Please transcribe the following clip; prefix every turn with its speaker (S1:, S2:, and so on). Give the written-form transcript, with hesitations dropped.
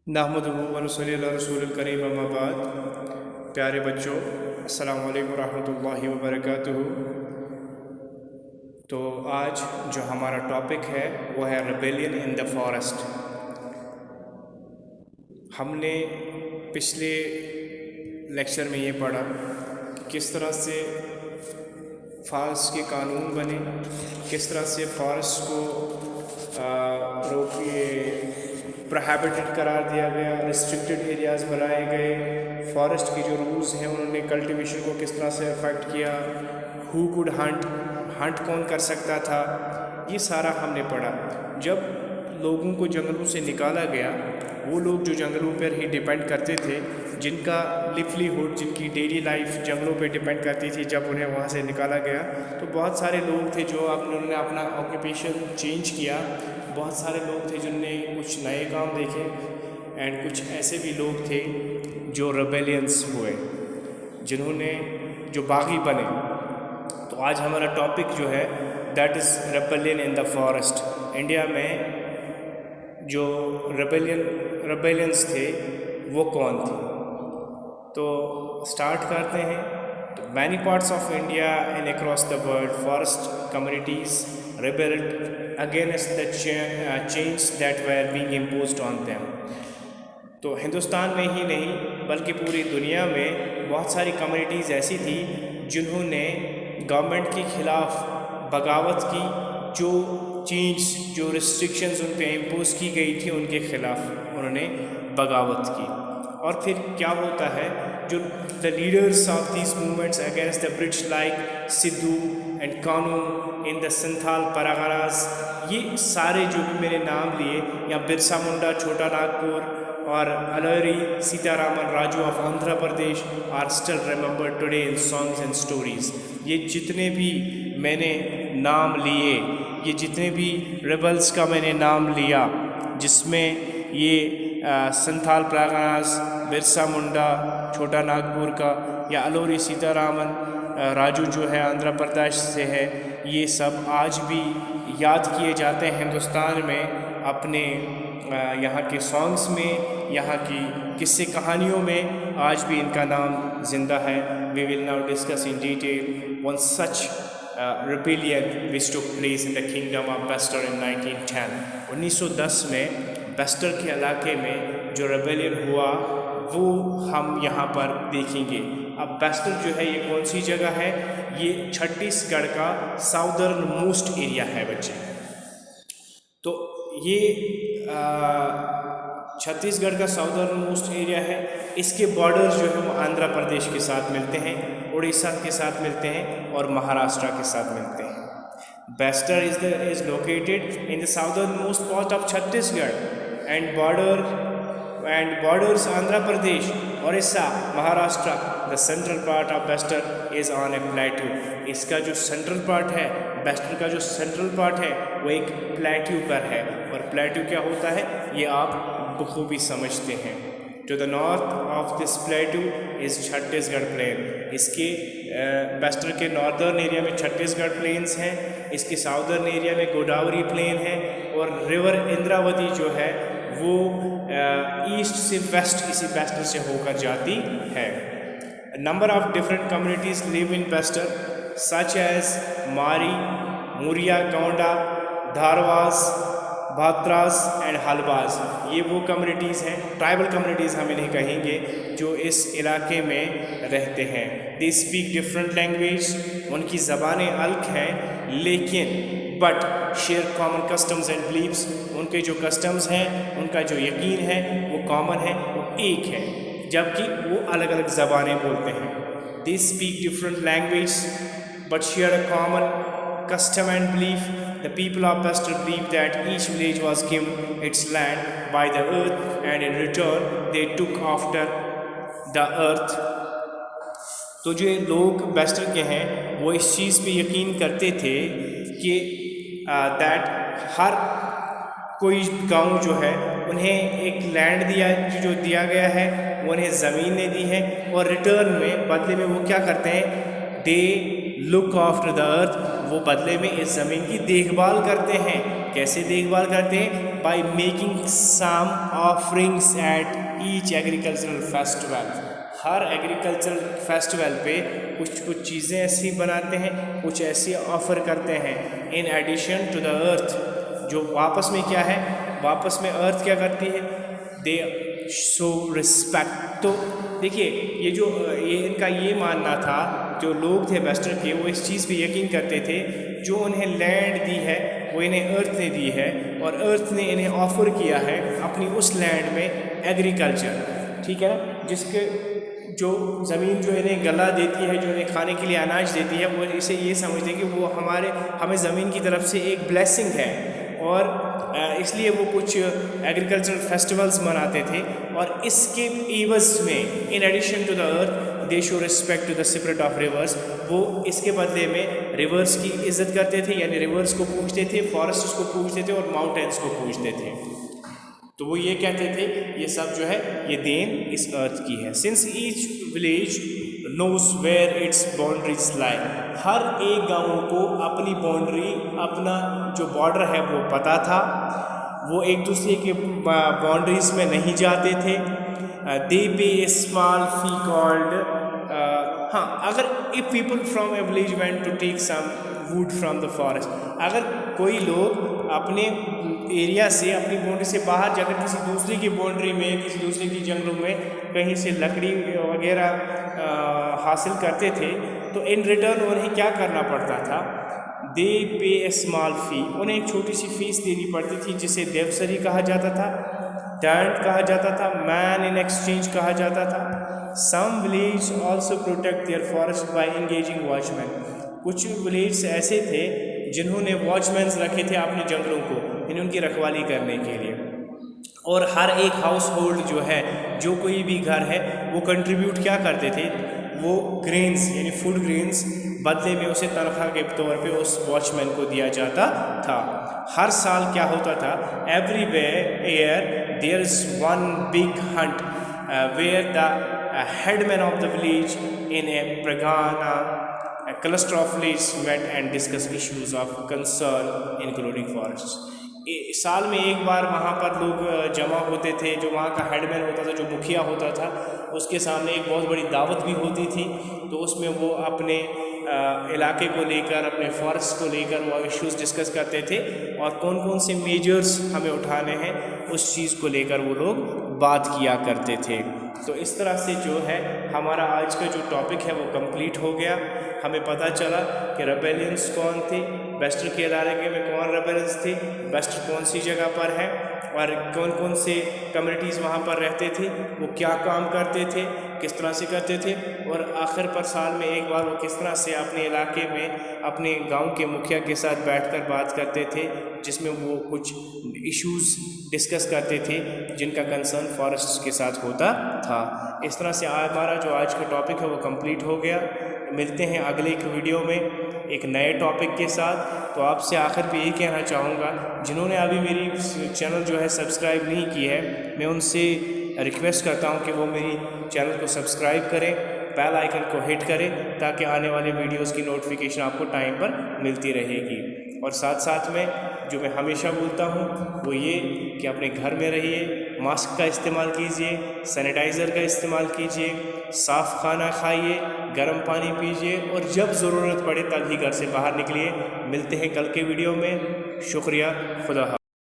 S1: नहमदुहु व नसल्ली अला रसूलिल करीम अम्मा बाद। प्यारे बच्चों, अस्सलामु अलैकुम रहमतुल्लाहि व बरकातुहू। तो आज जो हमारा टॉपिक है वो है रेबेलियन इन द फॉरेस्ट। हमने पिछले लेक्चर में ये पढ़ा कि किस तरह से फॉरेस्ट के कानून बने, किस तरह से फॉरेस्ट को प्रोहिबिटेड करार दिया गया, रिस्ट्रिक्टेड एरियाज़ बनाए गए, फॉरेस्ट के जो रूल्स हैं उन्होंने कल्टीवेशन को किस तरह से अफेक्ट किया, हु कुड हंट कौन कर सकता था, ये सारा हमने पढ़ा। जब लोगों को जंगलों से निकाला गया, वो लोग जो जंगलों पर ही डिपेंड करते थे, जिनका लिवलीहुड, जिनकी डेली लाइफ जंगलों पे डिपेंड करती थी, जब उन्हें वहाँ से निकाला गया तो बहुत सारे लोग थे जो उन्होंने अपना ऑक्यूपेशन चेंज किया। बहुत सारे लोग थे जिनने कुछ नए काम देखे एंड कुछ ऐसे भी लोग थे जो रेबेलियंस हुए, जिन्होंने जो बागी बने। तो आज हमारा टॉपिक जो है that is rebellion in the forest. India में जो रेबेलियंस थे वो कौन थे, तो स्टार्ट करते हैं। तो many parts of India and across the world forest communities rebelled against the chains that were being imposed on them। तो हिंदुस्तान में ही नहीं बल्कि पूरी दुनिया में बहुत सारी कम्युनिटीज़ ऐसी थी जिन्होंने गवर्नमेंट के ख़िलाफ़ बगावत की। जो चेंज, जो रिस्ट्रिक्शंस उन पे इम्पोज की गई थी, उनके ख़िलाफ़ उन्होंने बगावत की। और फिर क्या होता है, जो the leaders of these movements against the British like Sidhu and Kanhu in the Santhal Parganas, ये सारे जो भी मैंने नाम लिए, या बिरसा मुंडा छोटा नागपुर और Alluri Sitaraman Raju of Andhra Pradesh are still remembered today in songs and stories. ये जितने भी मैंने नाम लिए, ये जितने भी रेबल्स का मैंने नाम लिया, जिसमें ये संथाल परगनास, बिरसा मुंडा छोटा नागपुर का, या अलौरी सीतारामन राजू जो है आंध्र प्रदेश से है, ये सब आज भी याद किए जाते हैं हिंदुस्तान में अपने यहाँ के सॉन्ग्स में, यहाँ की किस्से कहानियों में आज भी इनका नाम जिंदा है। We will now discuss in detail one such rebellion which took place in the kingdom of Bastar in 1910। 1910 में बस्तर के इलाके में जो रेबेलियन हुआ वो हम यहाँ पर देखेंगे। अब बस्तर जो है ये कौन सी जगह है, ये छत्तीसगढ़ का साउदर्न मोस्ट एरिया है बच्चे। तो ये छत्तीसगढ़ का साउदर्न मोस्ट एरिया है। इसके बॉर्डर्स जो है वो आंध्र प्रदेश के साथ मिलते हैं, उड़ीसा के साथ मिलते हैं और महाराष्ट्र के साथ मिलते हैं। Bastar is located in the southernmost part of Chhattisgarh and borders Andhra Pradesh, Orissa, Maharashtra। The central part of Bastar is on a plateau। इसका जो सेंट्रल पार्ट है, बस्तर का जो सेंट्रल पार्ट है वो एक प्लेट्यू पर है। और प्लेट्यू क्या होता है ये आप बखूबी समझते हैं। To the north of this plateau is Chhattisgarh plain. इसके बस्तर के नॉर्दर्न एरिया में छत्तीसगढ़ प्लेन्स हैं, इसके साउदर्न एरिया में गोदावरी प्लेन है, और रिवर इंद्रावती जो है वो ईस्ट से वेस्ट इसी बस्तर से होकर जाती है। Number of different communities live in Bastar such as Maria, Muria, Gonda, Dhurwas, Bhatras and Halbas. ये वो कम्युनिटीज़ हैं, ट्राइबल कम्युनिटीज़ हम इन्हें कहेंगे, जो इस इलाके में रहते हैं। दे स्पीक डिफरेंट लैंग्वेज, उनकी ज़बानें अलग हैं, लेकिन but share common customs and beliefs. उनके जो कस्टम्स हैं, उनका जो यकीन है वो कॉमन है, वो एक है, जबकि वो अलग अलग ज़बानें बोलते हैं। They speak different language but share a common custom and belief। The people of Bastar believe that each village was given its land by the earth and in return they took after the earth। तो जो लोग बस्तर के हैं वो इस चीज़ पे यकीन करते थे कि दैट हर कोई गांव जो है उन्हें एक लैंड जो दिया गया है वो उन्हें ज़मीनें दी हैं, और रिटर्न में बदले में वो क्या करते हैं, they look after the earth. वो बदले में इस ज़मीन की देखभाल करते हैं। कैसे देखभाल करते हैं? By making some offerings at each agricultural festival. हर एग्रीकल्चरल फेस्टिवल पे कुछ चीज़ें ऐसी बनाते हैं, कुछ ऐसी ऑफ़र करते हैं in addition to the earth. जो वापस में क्या है, वापस में अर्थ क्या करती है? दे शो रिस्पेक्ट। तो देखिए ये इनका ये मानना था, जो लोग थे वेस्टर्न के, वो इस चीज़ पे यकीन करते थे जो उन्हें लैंड दी है वो इन्हें अर्थ ने दी है, और अर्थ ने इन्हें ऑफ़र किया है अपनी उस लैंड में एग्रीकल्चर, ठीक है ना, जिसके जो ज़मीन जो इन्हें गला देती है, जो इन्हें खाने के लिए अनाज देती है, वो इसे ये समझते हैं कि वो हमें ज़मीन की तरफ से एक ब्लेसिंग है, और इसलिए वो कुछ एग्रीकल्चरल फेस्टिवल्स मनाते थे, और इसके एवज में in addition to the earth they show respect to the spirit of rivers. वो इसके बदले में रिवर्स की इज्जत करते थे, यानी रिवर्स को पूजते थे, फॉरेस्ट्स को पूजते थे, और माउंटेन्स को पूजते थे। तो वो ये कहते थे ये सब जो है ये देन इस अर्थ की है। Since each village knows where its boundaries lie. हर एक गांव को अपनी बाउंड्री, अपना जो बॉर्डर है वो पता था। वो एक दूसरे के बाउंड्रीज में नहीं जाते थे। दे पे ए स्मॉल फी कॉल्ड, हाँ, अगर if people from a village went to take some wood from the forest, अगर कोई लोग अपने एरिया से, अपनी बाउंड्री से बाहर जाकर किसी दूसरे की बाउंड्री में, किसी दूसरे की जंगलों में कहीं से लकड़ी वगैरह हासिल करते थे, तो इन रिटर्न उन्हें क्या करना पड़ता था? दे पे ए स्मॉल फी, उन्हें एक छोटी सी फीस देनी पड़ती थी, जिसे देवसरी कहा जाता था, टैंट कहा जाता था, मैन इन एक्सचेंज कहा जाता था। Some village also protect their forest by engaging watchman. कुछ विलेज ऐसे थे जिन्होंने वॉचमैन्स रखे थे अपने जंगलों को, इन्हें उनकी रखवाली करने के लिए। और हर एक हाउस होल्ड जो है, जो कोई भी घर है, वो कंट्रीब्यूट क्या करते थे? वो ग्रेन्स यानी फूड ग्रेन्स बदले में उसे तनख्वाह के तौर पे उस वॉचमैन को दिया जाता था। हर साल क्या होता था? Everywhere year there is one big hunt where the headman of the village in a pragana, a cluster of villages met and discussed issues of concern including forests. साल में एक बार वहाँ पर लोग जमा होते थे। जो वहाँ का हेडमैन होता था, जो मुखिया होता था, उसके सामने एक बहुत बड़ी दावत भी होती थी। तो उसमें वो अपने इलाके को लेकर, अपने फॉरेस्ट को लेकर वो इश्यूज़ डिस्कस करते थे, और कौन कौन से मेजर्स हमें उठाने हैं उस चीज़ को लेकर वो लोग बात किया करते थे। तो इस तरह से जो है हमारा आज का जो टॉपिक है वो कंप्लीट हो गया। हमें पता चला कि रेबेलियंस कौन थे, वेस्टर्न के इलाके में कौन रेबेलियंस थे, वेस्ट कौन सी जगह पर है, और कौन कौन से कम्युनिटीज़ वहाँ पर रहते थे, वो क्या काम करते थे, किस तरह से करते थे, और आखिर पर साल में एक बार वो किस तरह से अपने इलाके में अपने गांव के मुखिया के साथ बैठकर बात करते थे, जिसमें वो कुछ इश्यूज़ डिस्कस करते थे जिनका कंसर्न फॉरेस्ट के साथ होता था। इस तरह से हमारा जो आज का टॉपिक है वो कंप्लीट हो गया। मिलते हैं अगले एक वीडियो में एक नए टॉपिक के साथ। तो आपसे आखिर पे ये कहना चाहूँगा, जिन्होंने अभी मेरी चैनल जो है सब्सक्राइब नहीं की है, मैं उनसे रिक्वेस्ट करता हूँ कि वो मेरी चैनल को सब्सक्राइब करें, बेल आइकन को हिट करें, ताकि आने वाले वीडियोस की नोटिफिकेशन आपको टाइम पर मिलती रहेगी। और साथ साथ में जो मैं हमेशा बोलता हूँ वो ये कि अपने घर में रहिए, मास्क का इस्तेमाल कीजिए, सैनिटाइज़र का इस्तेमाल कीजिए, साफ़ खाना खाइए, गर्म पानी पीजिए, और जब ज़रूरत पड़े तभी घर से बाहर निकलिए। मिलते हैं कल के वीडियो में। शुक्रिया। खुदा हाफ़िज़।